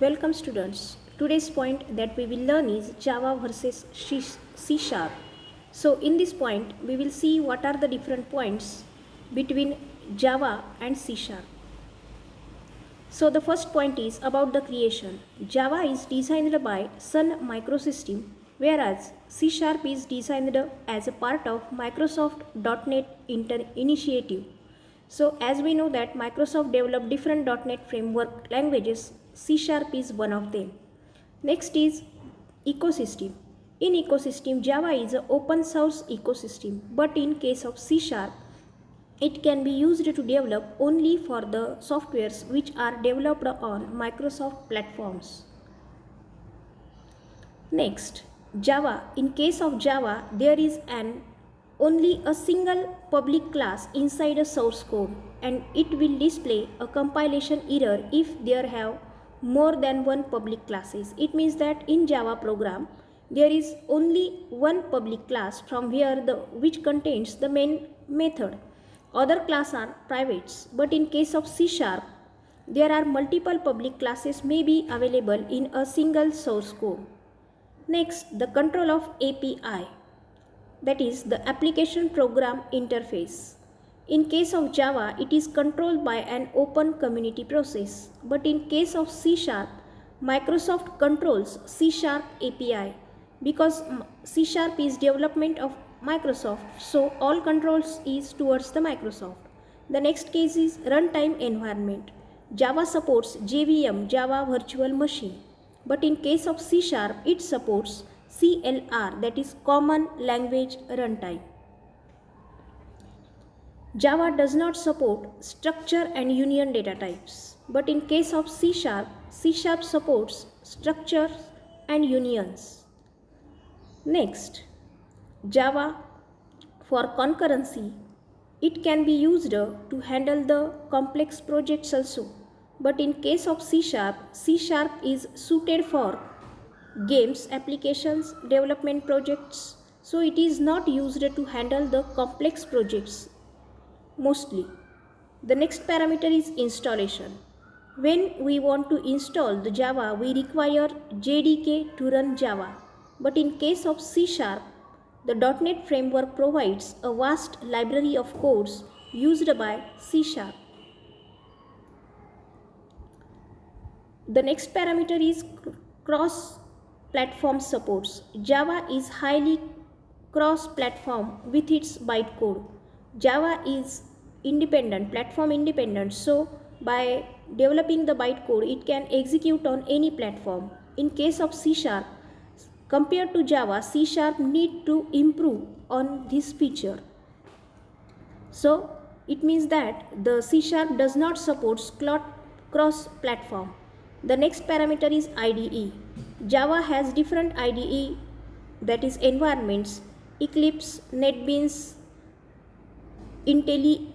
Welcome students. Today's point that we will learn is Java versus C Sharp. So in this point we will see what are the different points between Java and C Sharp. So the first point is about the creation. Java is designed by Sun Microsystem, whereas C Sharp is designed as a part of Microsoft .NET Initiative. So as we know that Microsoft developed different .NET framework languages, C Sharp is one of them. Next is ecosystem. In ecosystem, Java is an open source ecosystem, but in case of C Sharp, it can be used to develop only for the softwares which are developed on Microsoft platforms. Next, Java. In case of Java, there is only a single public class inside a source code, and it will display a compilation error if there have more than one public classes. It means that in Java program there is only one public class from where which contains the main method. Other classes are privates, but in case of C Sharp there are multiple public classes may be available in a single source code. Next, the control of API, that is the application program interface. In case of Java, it is controlled by an open community process, but in case of C Sharp, Microsoft controls C Sharp API because C Sharp is development of Microsoft, so all controls is towards the Microsoft. The next case is runtime environment. Java supports JVM, Java Virtual Machine, but in case of C Sharp, it supports CLR, that is Common Language Runtime. Java does not support structure and union data types, but in case of C Sharp supports structures and unions. Next, Java for concurrency, it can be used to handle the complex projects also, but in case of C Sharp is suited for games, applications, development projects, so it is not used to handle the complex projects mostly. The next parameter is installation. When we want to install the Java, we require JDK to run Java, but in case of C Sharp, the .NET framework provides a vast library of codes used by C Sharp. The next parameter is cross-platform supports. Java is highly cross-platform with its bytecode. Java is independent, platform independent, so by developing the bytecode, it can execute on any platform. In case of C Sharp, compared to Java, C Sharp need to improve on this feature. So it means that the C Sharp does not support cross-platform. The next parameter is IDE. Java has different IDE, that is environments, Eclipse, NetBeans, IntelliJ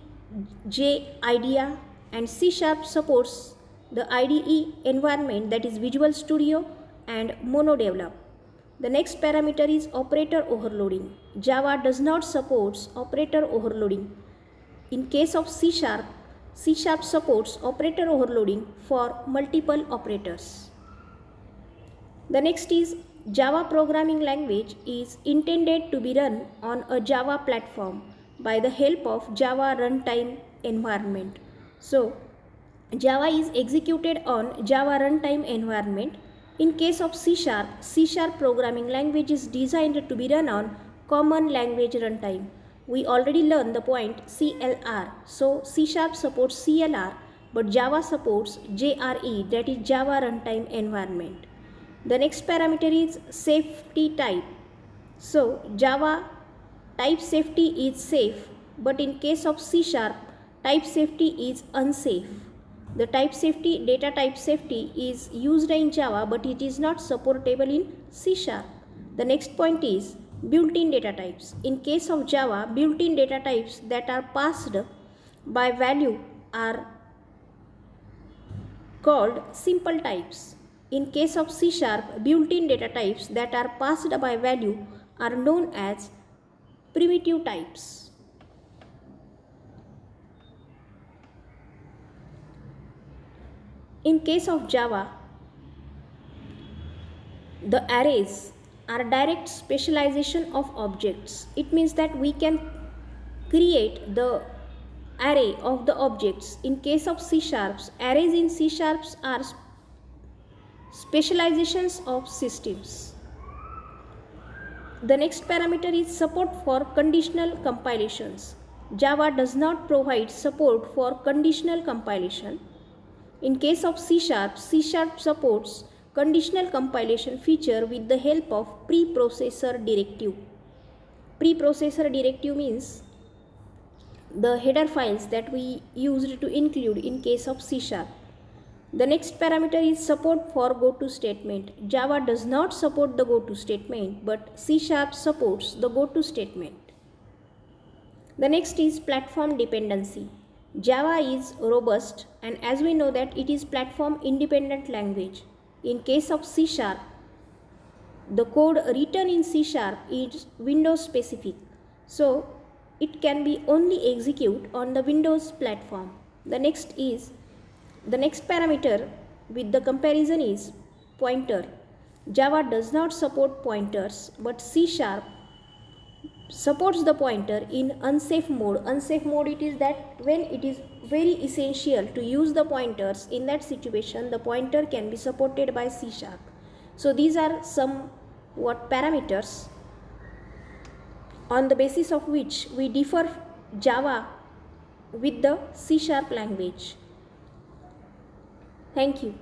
IDEA, and C Sharp supports the IDE environment, that is Visual Studio and MonoDevelop. The next parameter is operator overloading. Java does not support operator overloading. In case of C Sharp supports operator overloading for multiple operators. The next is Java programming language is intended to be run on a Java platform by the help of Java runtime environment. So Java is executed on Java runtime environment. In case of C Sharp programming language is designed to be run on Common Language Runtime. We already learned the point CLR. So C Sharp supports CLR, but Java supports JRE, that is Java Runtime Environment. The next parameter is safety type. So Java type safety is safe, but in case of C Sharp, type safety is unsafe. The type safety, data type safety is used in Java, but it is not supportable in C Sharp. The next point is built-in data types. In case of Java, built-in data types that are passed by value are called simple types. In case of C Sharp, built-in data types that are passed by value are known as primitive types. In case of Java, The arrays are direct specialization of objects. It means that we can create the array of the objects. In case of C sharps, arrays in C sharps are specializations of systems. The next parameter is support for conditional compilations. Java does not provide support for conditional compilation. In case of C sharp supports conditional compilation feature with the help of preprocessor directive. Preprocessor directive means the header files that we used to include in case of C sharp. The next parameter is support for goto statement. Java does not support the goto statement, but C sharp supports the goto statement. The next is platform dependency. Java is robust, and as we know that it is platform independent language. In case of C sharp, the code written in C sharp is Windows specific. So it can be only execute on the Windows platform. The next parameter with the comparison is pointer. Java does not support pointers, but C sharp supports the pointer in unsafe mode. Unsafe mode, it is that when it is very essential to use the pointers, in that situation the pointer can be supported by C sharp. So these are some parameters on the basis of which we differ Java with the C sharp language. Thank you.